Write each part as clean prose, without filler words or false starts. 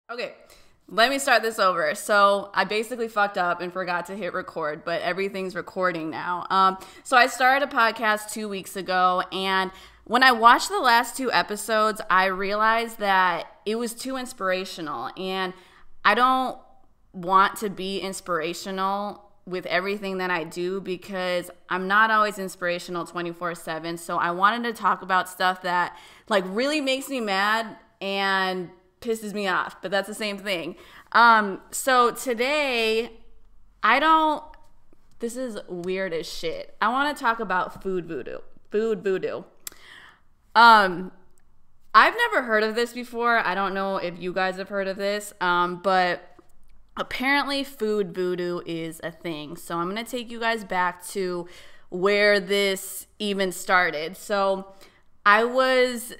Okay, let me start this over. So I basically fucked up and forgot to hit record, but everything's recording now. So I started a podcast 2 weeks ago, and when I watched the last two episodes, I realized that it was too inspirational, and I don't want to be inspirational with everything that I do because I'm not always inspirational 24/7. So I wanted to talk about stuff that like really makes me mad and pisses me off, but that's the same thing. So today, I don't, this is weird as shit. I want to talk about food voodoo. Food voodoo. Um, I've never heard of this before. I don't know if you guys have heard of this, but apparently food voodoo is a thing. So I'm going to take you guys back to where this even started. So I was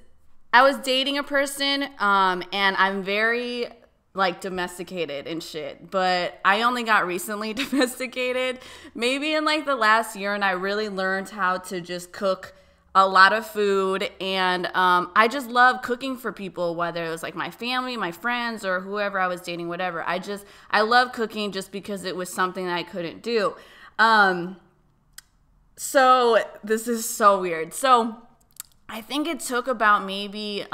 I was dating a person, and I'm very like domesticated and shit, but I only got recently domesticated, maybe in like the last year, and I really learned how to just cook a lot of food, and I just love cooking for people, whether it was like my family, my friends, or whoever I was dating, whatever. I love cooking just because it was something that I couldn't do. Um, so this is so weird. So I think it took about maybe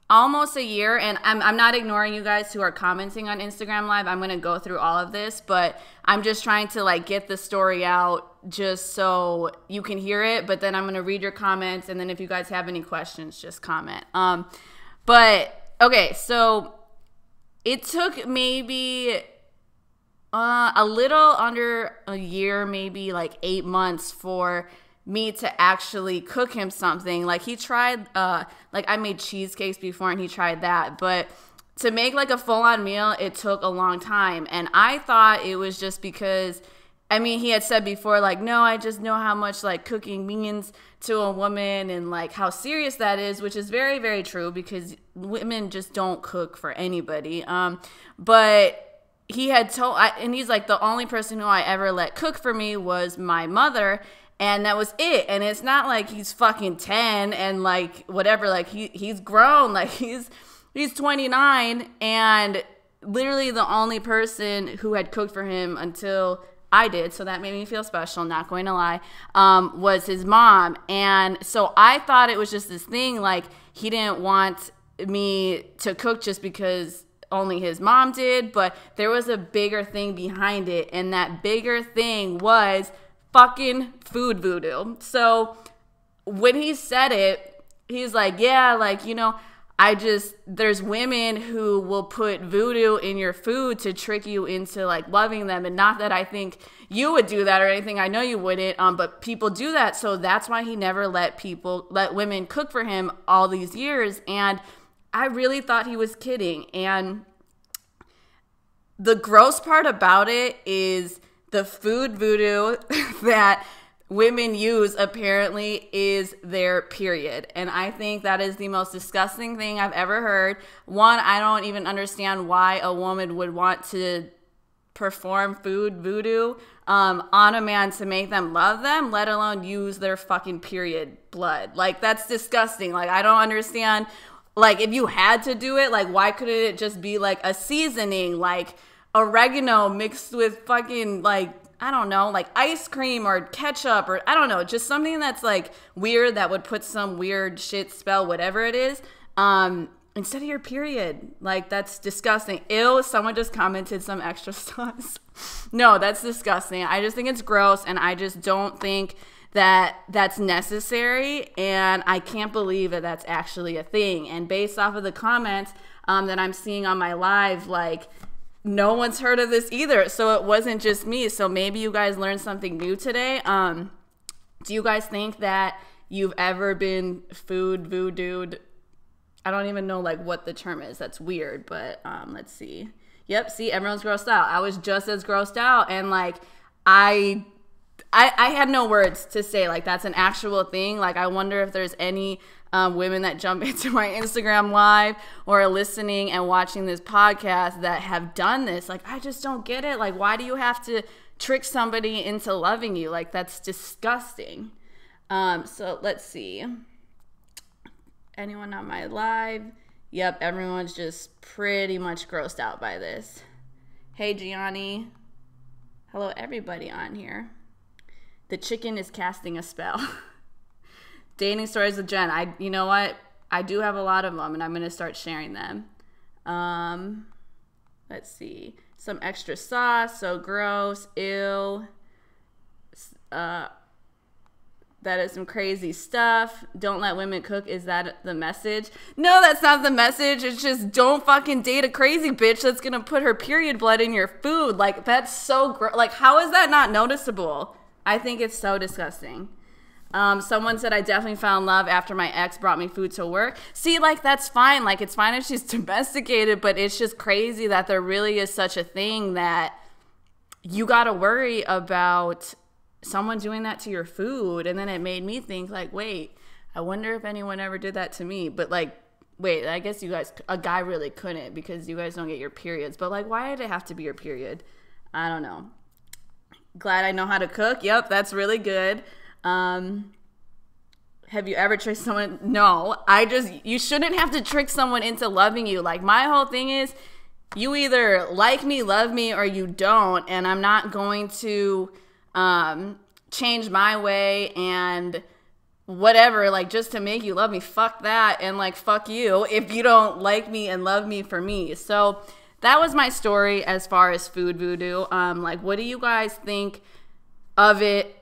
almost a year, and I'm not ignoring you guys who are commenting on Instagram Live. I'm going to go through all of this, but I'm just trying to like get the story out just so you can hear it, but then I'm going to read your comments, and then if you guys have any questions, just comment. But okay, so it took maybe a little under a year, maybe like 8 months for me to actually cook him something. Like he tried, like I made cheesecakes before and he tried that. But to make like a full on meal, it took a long time. And I thought it was just because, I mean, he had said before, like, no, I just know how much like cooking means to a woman and like how serious that is, which is very, very true because women just don't cook for anybody. But he had told, and he's like, the only person who I ever let cook for me was my mother, and that was it. And it's not like he's fucking 10 and like whatever, like he's grown, like he's 29, and literally the only person who had cooked for him until I did, so that made me feel special, not going to lie, was his mom. And so I thought it was just this thing, like he didn't want me to cook just because only his mom did, but there was a bigger thing behind it, and that bigger thing was fucking food voodoo. So when he said it, he's like, yeah, like, there's women who will put voodoo in your food to trick you into like loving them. And not that I think you would do that or anything. I know you wouldn't, but people do that. So that's why he never let women cook for him all these years. And I really thought he was kidding. And the gross part about it is the food voodoo that women use apparently is their period. And I think that is the most disgusting thing I've ever heard. One, I don't even understand why a woman would want to perform food voodoo on a man to make them love them, let alone use their fucking period blood. Like, that's disgusting. Like, I don't understand. Like, if you had to do it, like, why couldn't it just be like a seasoning, like oregano mixed with fucking like, I don't know, like ice cream or ketchup or I don't know, just something that's like weird that would put some weird shit spell, whatever it is, instead of your period. Like, that's disgusting. Ew, someone just commented some extra sauce. No, that's disgusting. I just think it's gross, and I just don't think that that's necessary, and I can't believe that that's actually a thing. And based off of the comments that I'm seeing on my live, like, no one's heard of this either. So it wasn't just me. So maybe you guys learned something new today. Do you guys think that you've ever been food voodooed? I don't even know like what the term is. That's weird, but let's see. Yep, see, everyone's grossed out. I was just as grossed out, and like I had no words to say. Like, that's an actual thing. Like, I wonder if there's any women that jump into my Instagram live or are listening and watching this podcast that have done this. Like, I just don't get it. Like, why do you have to trick somebody into loving you? Like, that's disgusting. So let's see. Anyone on my live? Yep, everyone's just pretty much grossed out by this. Hey, Gianni. Hello, everybody on here. The chicken is casting a spell. Dating stories with Jen. You know what? I do have a lot of them, and I'm going to start sharing them. Let's see. Some extra sauce. So gross. Ew. That is some crazy stuff. Don't let women cook. Is that the message? No, that's not the message. It's just don't fucking date a crazy bitch that's going to put her period blood in your food. Like, that's so gross. Like, how is that not noticeable? I think it's so disgusting. Someone said I definitely found love after my ex brought me food to work. See, like, that's fine. Like, it's fine if she's domesticated, but it's just crazy that there really is such a thing that you got to worry about someone doing that to your food. And then it made me think, like, wait, I wonder if anyone ever did that to me. But, like, wait, I guess a guy really couldn't because you guys don't get your periods. But, like, why did it have to be your period? I don't know. Glad I know how to cook. Yep, that's really good. Have you ever tricked someone? No, you shouldn't have to trick someone into loving you. Like, my whole thing is you either like me, love me, or you don't. And I'm not going to change my way and whatever, like, just to make you love me. Fuck that. And, like, fuck you if you don't like me and love me for me. So that was my story as far as food voodoo. Like, what do you guys think of it?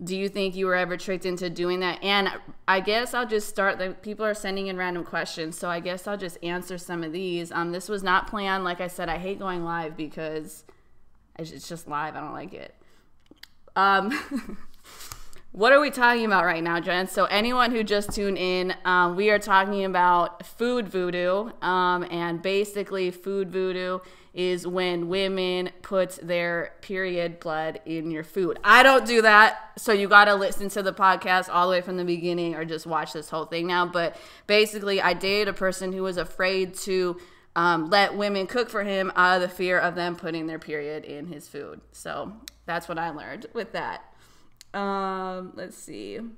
Do you think you were ever tricked into doing that? And I guess I'll just start. People are sending in random questions, so I guess I'll just answer some of these. This was not planned. Like I said, I hate going live because it's just live. I don't like it. What are we talking about right now, Jen? So anyone who just tuned in, we are talking about food voodoo. And basically food voodoo is when women put their period blood in your food. I don't do that. So you got to listen to the podcast all the way from the beginning or just watch this whole thing now. But basically I dated a person who was afraid to let women cook for him out of the fear of them putting their period in his food. So that's what I learned with that. Let's see. Do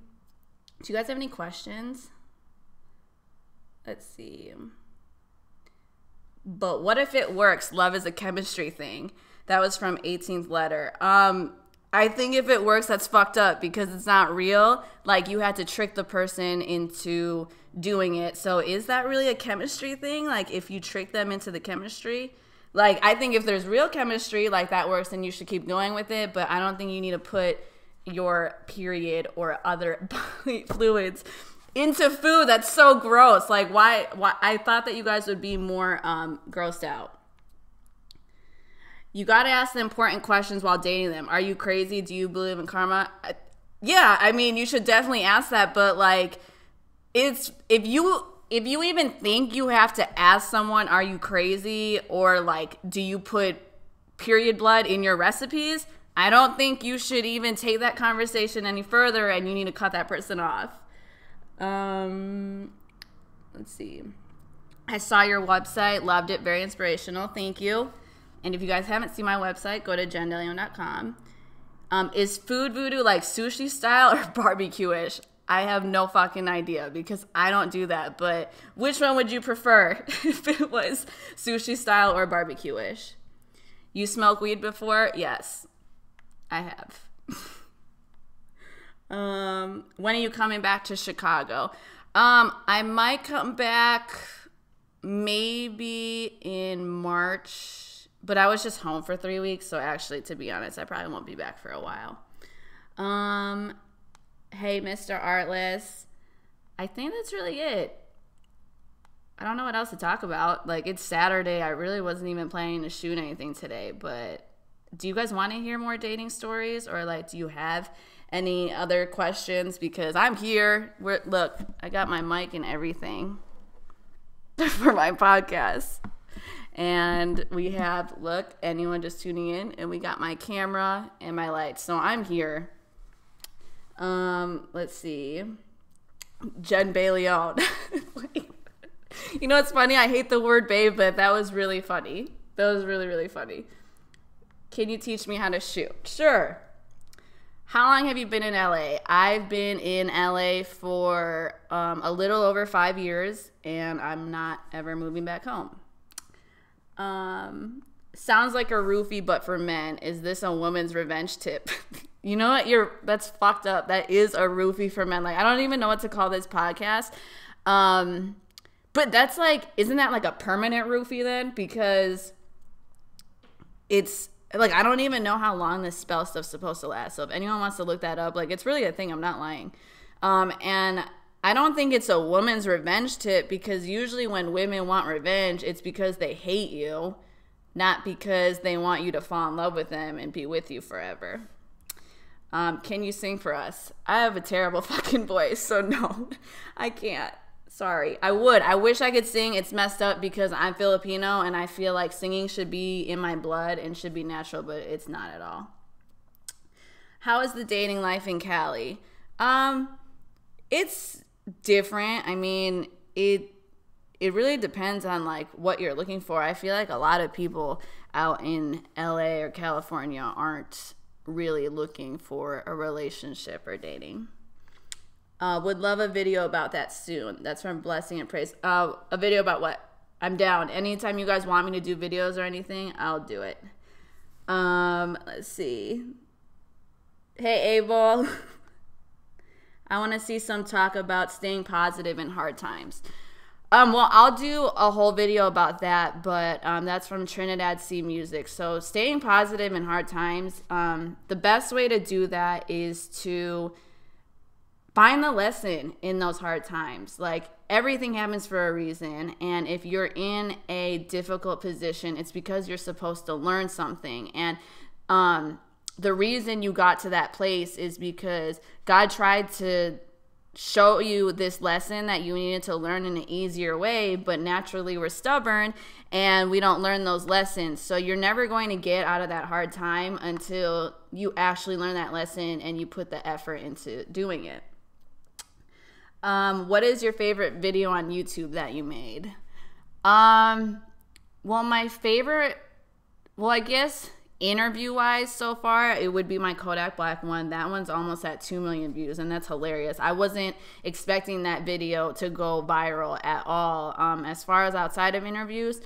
you guys have any questions? Let's see. But what if it works? Love is a chemistry thing. That was from 18th letter. I think if it works, that's fucked up because it's not real. Like, you had to trick the person into doing it. So is that really a chemistry thing? Like, if you trick them into the chemistry? Like, I think if there's real chemistry, like, that works, then you should keep going with it. But I don't think you need to put your period or other bodily fluids into food. That's so gross. Like, why? I thought that you guys would be more grossed out. You got to ask the important questions while dating them. Are you crazy? Do you believe in karma? Yeah, I mean, you should definitely ask that. But, like, if you even think you have to ask someone, are you crazy? Or, like, do you put period blood in your recipes? I don't think you should even take that conversation any further, and you need to cut that person off. Let's see. I saw your website, loved it, very inspirational. Thank you. And if you guys haven't seen my website, go to jendeleon.com. Is food voodoo like sushi style or barbecue-ish? I have no fucking idea because I don't do that. But which one would you prefer if it was sushi style or barbecue-ish? You smoke weed before? Yes, I have. When are you coming back to Chicago? I might come back maybe in March, but I was just home for 3 weeks. So actually, to be honest, I probably won't be back for a while. Hey, Mr. Artless. I think that's really it. I don't know what else to talk about. Like, it's Saturday. I really wasn't even planning to shoot anything today, but do you guys want to hear more dating stories, or like, do you have any other questions? Because I'm here. Look, I got my mic and everything for my podcast. And we have, look, anyone just tuning in, and we got my camera and my lights. So I'm here. Let's see. Jen Baleon. You know what's funny? I hate the word babe, but that was really funny. That was really, really funny. Can you teach me how to shoot? Sure. How long have you been in LA? I've been in LA for a little over 5 years, and I'm not ever moving back home. Sounds like a roofie, but for men. Is this a woman's revenge tip? You know what? That's fucked up. That is a roofie for men. Like, I don't even know what to call this podcast. But that's like, isn't that like a permanent roofie then? Because it's like, I don't even know how long this spell stuff's supposed to last. So if anyone wants to look that up, like, it's really a thing. I'm not lying. And I don't think it's a woman's revenge tip, because usually when women want revenge, it's because they hate you, not because they want you to fall in love with them and be with you forever. Can you sing for us? I have a terrible fucking voice, so no, I can't. Sorry. I would. I wish I could sing. It's messed up because I'm Filipino and I feel like singing should be in my blood and should be natural, but it's not at all. How is the dating life in Cali? It's different. I mean, it really depends on like what you're looking for. I feel like a lot of people out in LA or California aren't really looking for a relationship or dating. Would love a video about that soon. That's from Blessing and Praise. A video about what? I'm down. Anytime you guys want me to do videos or anything, I'll do it. Let's see. Hey, Abel. I want to see some talk about staying positive in hard times. Well, I'll do a whole video about that, but that's from Trinidad Sea Music. So staying positive in hard times, the best way to do that is to find the lesson in those hard times. Like, everything happens for a reason, and if you're in a difficult position, it's because you're supposed to learn something. And the reason you got to that place is because God tried to show you this lesson that you needed to learn in an easier way, but naturally we're stubborn and we don't learn those lessons. So you're never going to get out of that hard time until you actually learn that lesson and you put the effort into doing it. What is your favorite video on YouTube that you made? Well, my favorite, I guess interview-wise so far, it would be my Kodak Black one. That one's almost at 2 million views, and that's hilarious. I wasn't expecting that video to go viral at all. As far as outside of interviews,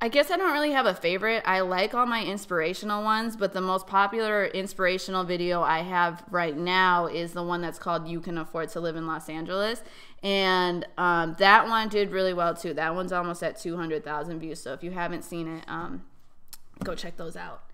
I guess I don't really have a favorite. I like all my inspirational ones, but the most popular inspirational video I have right now is the one that's called You Can Afford to Live in Los Angeles. And that one did really well too. That one's almost at 200,000 views. So if you haven't seen it, go check those out.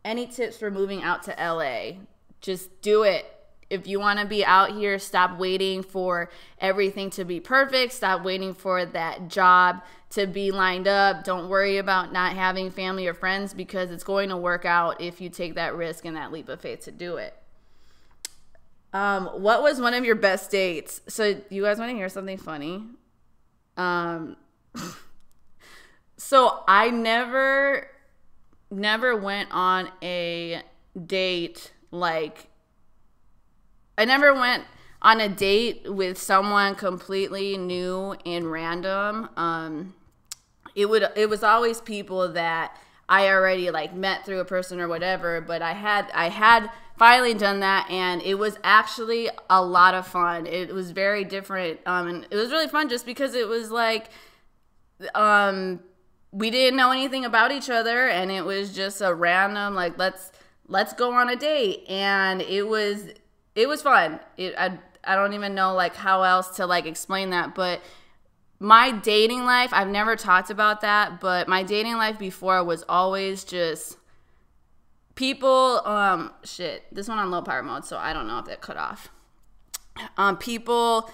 Any tips for moving out to LA? Just do it. If you want to be out here, stop waiting for everything to be perfect. Stop waiting for that job to be lined up. Don't worry about not having family or friends, because it's going to work out if you take that risk and that leap of faith to do it. What was one of your best dates? So you guys want to hear something funny? So I never went on a date like... I never went on a date with someone completely new and random. It was always people that I already like met through a person or whatever, but I had finally done that, and it was actually a lot of fun. It was very different, and it was really fun just because it was like we didn't know anything about each other, and it was just a random like let's go on a date, and it was fun. I don't even know like how else to like explain that, but my dating life, I've never talked about that, but my dating life before was always just people, this one on low power mode, so I don't know if that cut off. People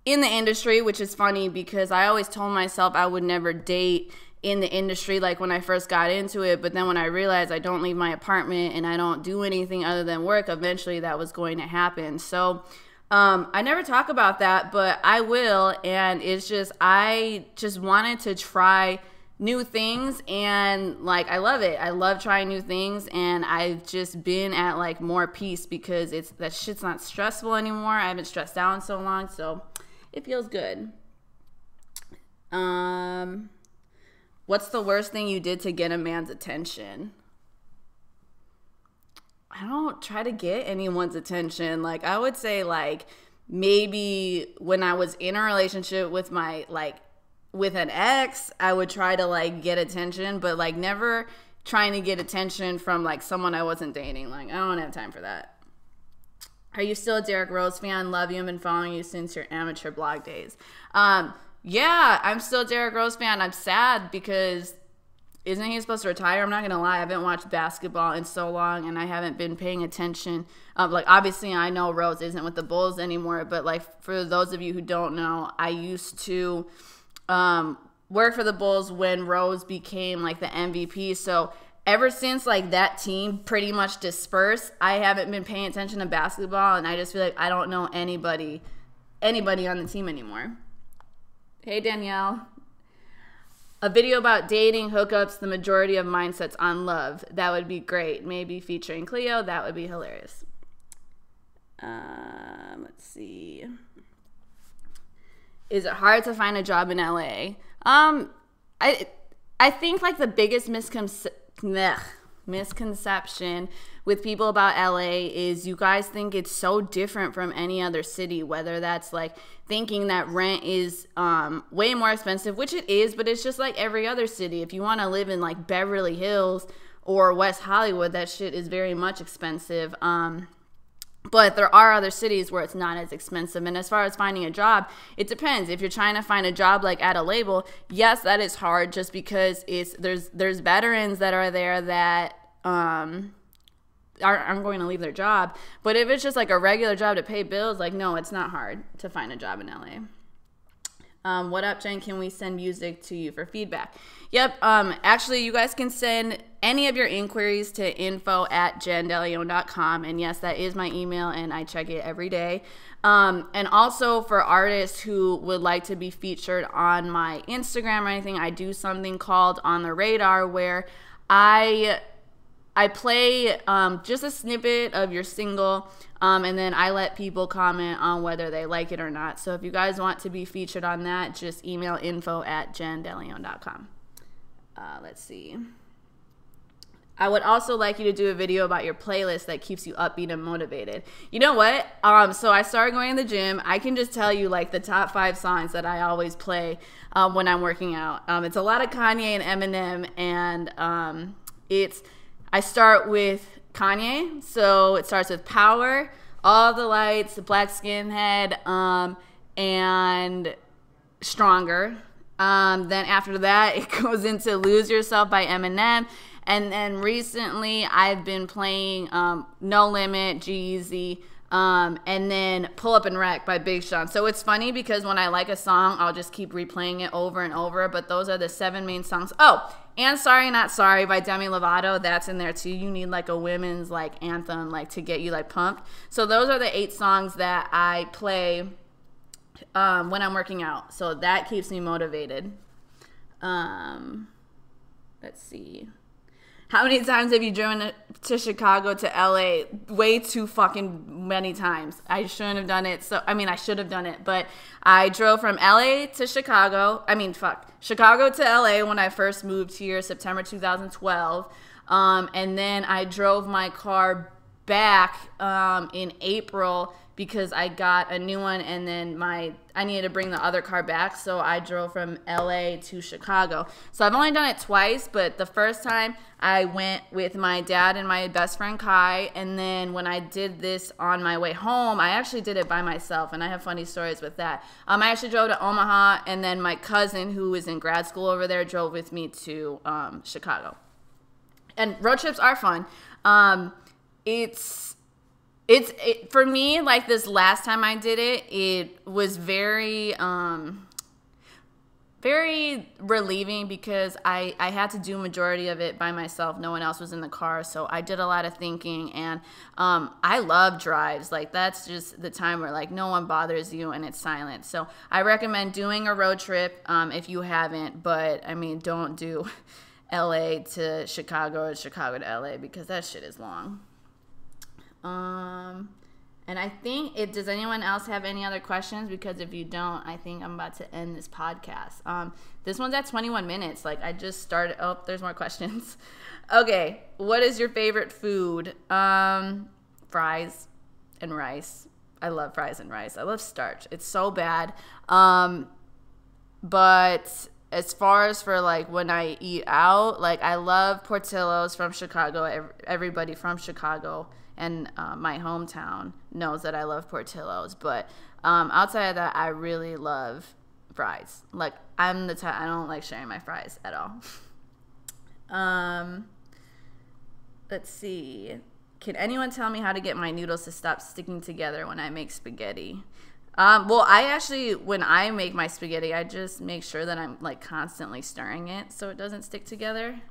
in the industry, which is funny because I always told myself I would never date in the industry like when I first got into it, but then when I realized I don't leave my apartment and I don't do anything other than work, eventually that was going to happen. So I never talk about that, but I will, and it's just I just wanted to try new things, and like I love it. I love trying new things, and I've just been at like more peace because that shit's not stressful anymore. I haven't stressed out in so long, so it feels good. What's the worst thing you did to get a man's attention? I don't try to get anyone's attention. Like, I would say, like, maybe when I was in a relationship with my, like, with an ex, I would try to, like, get attention, but, like, never trying to get attention from, like, someone I wasn't dating. Like, I don't have time for that. Are you still a Derrick Rose fan? Love you and been following you since your amateur blog days. Yeah, I'm still a Derrick Rose fan. I'm sad because isn't he supposed to retire? I'm not going to lie. I haven't watched basketball in so long, and I haven't been paying attention. Like, obviously, I know Rose isn't with the Bulls anymore, but, like, for those of you who don't know, I used to work for the Bulls when Rose became, like, the MVP. So ever since, like, that team pretty much dispersed, I haven't been paying attention to basketball, and I just feel like I don't know anybody on the team anymore. Hey, Danielle. A video about dating, hookups, the majority of mindsets on love. That would be great. Maybe featuring Cleo. That would be hilarious. Let's see. Is it hard to find a job in LA? I think, like, the biggest misconception with people about LA is you guys think it's so different from any other city, whether that's, like, thinking that rent is way more expensive, which it is, but it's just like every other city. If you want to live in, like, Beverly Hills or West Hollywood, that shit is very much expensive. But there are other cities where it's not as expensive. And as far as finding a job, it depends. If you're trying to find a job, like, at a label, yes, that is hard just because there's veterans that are there that aren't going to leave their job. But if it's just, like, a regular job to pay bills, like, no, it's not hard to find a job in LA. What up, Jen? Can we send music to you for feedback? Yep. Actually, you guys can send any of your inquiries to info@jendeleon.com. And yes, that is my email, and I check it every day. And also for artists who would like to be featured on my Instagram or anything, I do something called On the Radar, where I play just a snippet of your single, and then I let people comment on whether they like it or not. So if you guys want to be featured on that, just email info@jendeleon.com. Let's see. I would also like you to do a video about your playlist that keeps you upbeat and motivated. You know what? So I started going to the gym. I can just tell you, like, the top 5 songs that I always play when I'm working out. It's a lot of Kanye and Eminem, and I start with Kanye, so it starts with Power, All the Lights, Black Skinhead, and Stronger. Then after that, it goes into Lose Yourself by Eminem. And then recently, I've been playing No Limit, G-Eazy, and then Pull Up and Wreck by Big Sean. So it's funny because when I like a song, I'll just keep replaying it over and over. But those are the 7 main songs. Oh, and Sorry Not Sorry by Demi Lovato. That's in there too. You need, like, a women's, like, anthem, like, to get you, like, pumped. So those are the 8 songs that I play when I'm working out. So that keeps me motivated. Let's see. How many times have you driven to Chicago to LA? Way too fucking many times. I shouldn't have done it. I should have done it, but I drove from LA to Chicago. Chicago to LA when I first moved here, September 2012. And then I drove my car back in April because I got a new one, and then I needed to bring the other car back, so I drove from LA to Chicago. So I've only done it twice, but the first time I went with my dad and my best friend Kai, and then when I did this on my way home, I actually did it by myself, and I have funny stories with that. I actually drove to Omaha, and then my cousin, who was in grad school over there, drove with me to Chicago. And road trips are fun. For me, like, this last time I did it, it was very relieving because I had to do majority of it by myself. No one else was in the car, so I did a lot of thinking, and I love drives. Like, that's just the time where, like, no one bothers you and it's silent. So I recommend doing a road trip if you haven't, but, I mean, don't do LA to Chicago or Chicago to LA because that shit is long. And I think does anyone else have any other questions? Because if you don't, I think I'm about to end this podcast. This one's at 21 minutes. Like, I just started. Oh, there's more questions. Okay. What is your favorite food? Fries and rice. I love fries and rice. I love starch. It's so bad. But as far as for like when I eat out, like I love Portillo's from Chicago. Everybody from Chicago and my hometown knows that I love Portillo's. But outside of that, I really love fries. Like, I'm the type, I don't like sharing my fries at all. Let's see. Can anyone tell me how to get my noodles to stop sticking together when I make spaghetti? Well, I actually, when I make my spaghetti, I just make sure that I'm like constantly stirring it so it doesn't stick together.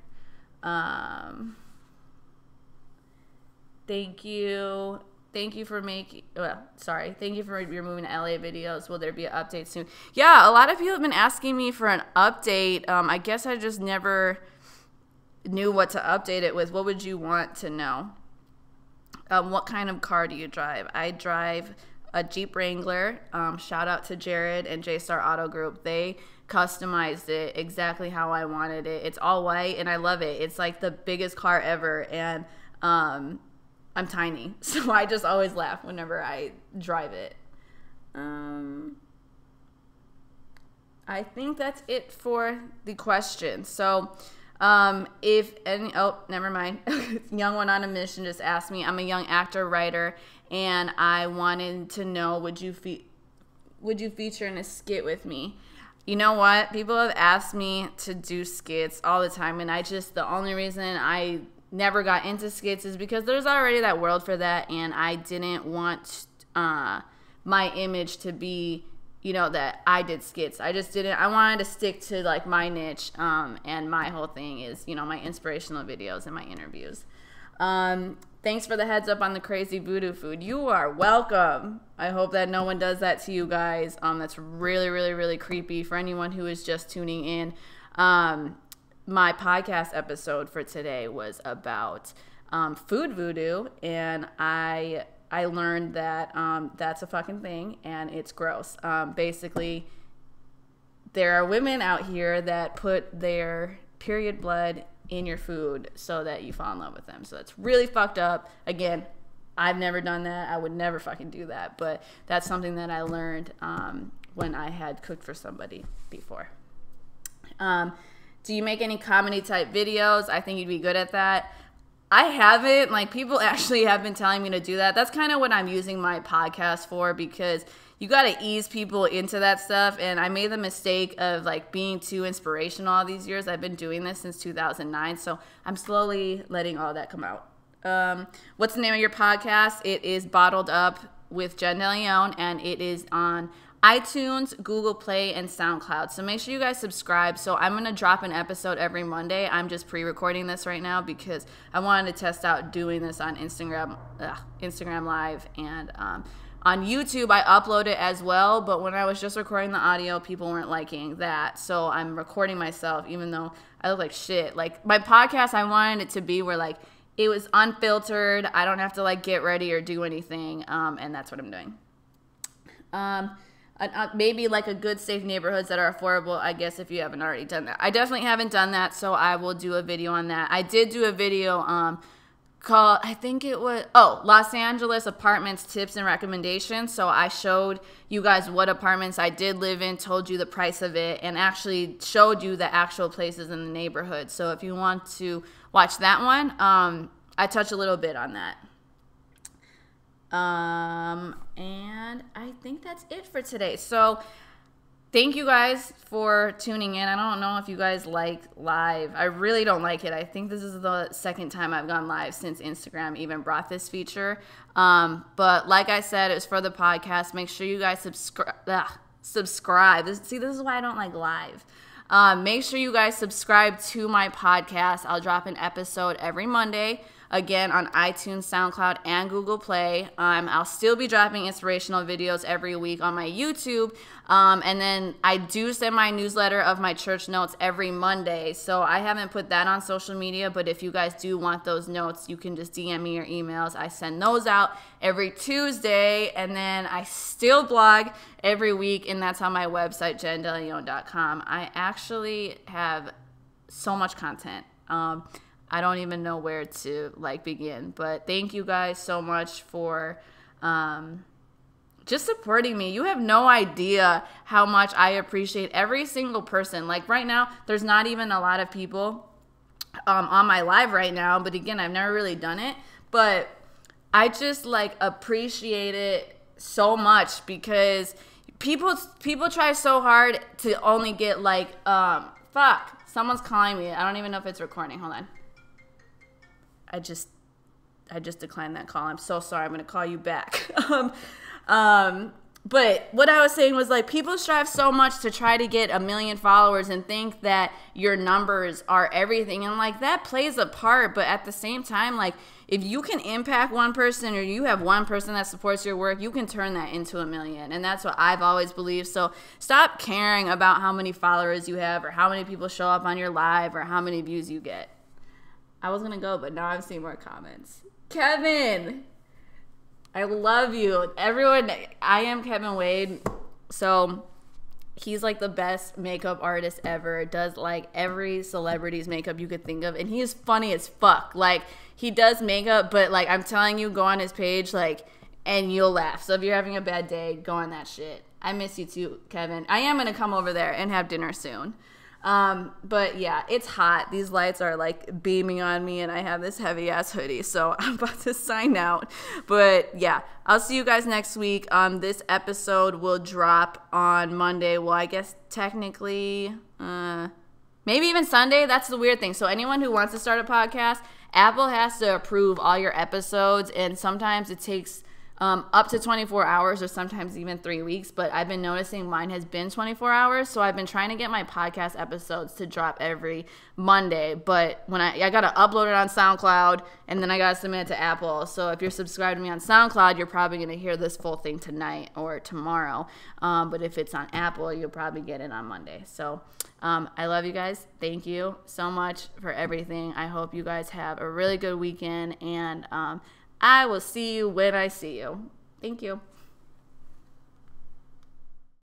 Thank you. Thank you for thank you for your moving to LA videos. Will there be an update soon? Yeah, a lot of people have been asking me for an update. I guess I just never knew what to update it with. What would you want to know? What kind of car do you drive? I drive a Jeep Wrangler. Shout out to Jared and J-Star Auto Group. They customized it exactly how I wanted it. It's all white and I love it. It's like the biggest car ever, and I'm tiny, so I just always laugh whenever I drive it. I think that's it for the questions. So if any, oh, never mind. Young one on a mission just asked me. I'm a young actor, writer, and I wanted to know, would you feature in a skit with me? You know what? People have asked me to do skits all the time, and the only reason I never got into skits is because there's already that world for that, and I didn't want my image to be, that I did skits. I wanted to stick to like my niche, and my whole thing is, my inspirational videos and my interviews. Thanks for the heads up on the crazy voodoo food. You are welcome. I hope that no one does that to you guys. That's really, really, really creepy for anyone who is just tuning in. My podcast episode for today was about food voodoo, and I learned that that's a fucking thing, and it's gross. Basically, there are women out here that put their period blood in your food so that you fall in love with them. So that's really fucked up. Again, I've never done that. I would never fucking do that, but that's something that I learned when I had cooked for somebody before. Do you make any comedy type videos? I think you'd be good at that. I haven't. Like, people actually have been telling me to do that. That's kind of what I'm using my podcast for, because you got to ease people into that stuff. And I made the mistake of like being too inspirational all these years. I've been doing this since 2009. So I'm slowly letting all that come out. What's the name of your podcast? It is Bottled Up with Jen DeLeon, and it is on iTunes, Google Play, and SoundCloud. So make sure you guys subscribe. So I'm going to drop an episode every Monday. I'm just pre-recording this right now because I wanted to test out doing this on Instagram Live, and on YouTube, I upload it as well. But when I was just recording the audio, people weren't liking that. So I'm recording myself, even though I look like shit. Like, my podcast, I wanted it to be where like it was unfiltered. I don't have to like get ready or do anything. And that's what I'm doing. Maybe like a good, safe neighborhoods that are affordable, I guess, if you haven't already done that. I definitely haven't done that, so I will do a video on that. I did do a video called, I think it was, Los Angeles apartments tips and recommendations. So I showed you guys what apartments I did live in, told you the price of it, and actually showed you the actual places in the neighborhood. So if you want to watch that one, I touch a little bit on that. And I think that's it for today. So thank you guys for tuning in. I don't know if you guys like live. I really don't like it. I think this is the second time I've gone live since Instagram even brought this feature. But like I said, it's for the podcast. Make sure you guys subscribe. This is why I don't like live. Make sure you guys subscribe to my podcast. I'll drop an episode every Monday. again on iTunes, SoundCloud, and Google Play. I'll still be dropping inspirational videos every week on my YouTube. And then I do send my newsletter of my church notes every Monday. So I haven't put that on social media, but if you guys do want those notes, you can just DM me your emails. I send those out every Tuesday, and then I still blog every week, and that's on my website, jendeleon.com. I actually have so much content. I don't even know where to begin, but thank you guys so much for just supporting me. You have no idea how much I appreciate every single person. Like right now, there's not even a lot of people on my live right now, but again, I've never really done it, but I just appreciate it so much because people try so hard to only get fuck, someone's calling me. I don't even know if it's recording. Hold on. I just declined that call. I'm so sorry. I'm going to call you back. But what I was saying was people strive so much to try to get 1 million followers and think that your numbers are everything. And that plays a part. But at the same time, if you can impact one person or you have one person that supports your work, you can turn that into 1 million. And that's what I've always believed. So stop caring about how many followers you have or how many people show up on your live or how many views you get. I was going to go, but now I'm seeing more comments. Kevin, I love you. Everyone, I am Kevin Wade. So he's the best makeup artist ever. Does every celebrity's makeup you could think of. And he is funny as fuck. He does makeup, but I'm telling you, go on his page, and you'll laugh. So if you're having a bad day, go on that shit. I miss you too, Kevin. I am going to come over there and have dinner soon. But yeah, it's hot. These lights are beaming on me and I have this heavy ass hoodie. So I'm about to sign out, but yeah, I'll see you guys next week. This episode will drop on Monday. Well, I guess technically, maybe even Sunday. That's the weird thing. So anyone who wants to start a podcast, Apple has to approve all your episodes. And sometimes it takes up to 24 hours or sometimes even 3 weeks, but I've been noticing mine has been 24 hours, so I've been trying to get my podcast episodes to drop every Monday, but when I got to upload it on SoundCloud, and then I got to submit it to Apple, so if you're subscribed to me on SoundCloud, you're probably going to hear this full thing tonight or tomorrow, but if it's on Apple, you'll probably get it on Monday. So I love you guys. Thank you so much for everything. I hope you guys have a really good weekend, and I will see you when I see you. Thank you.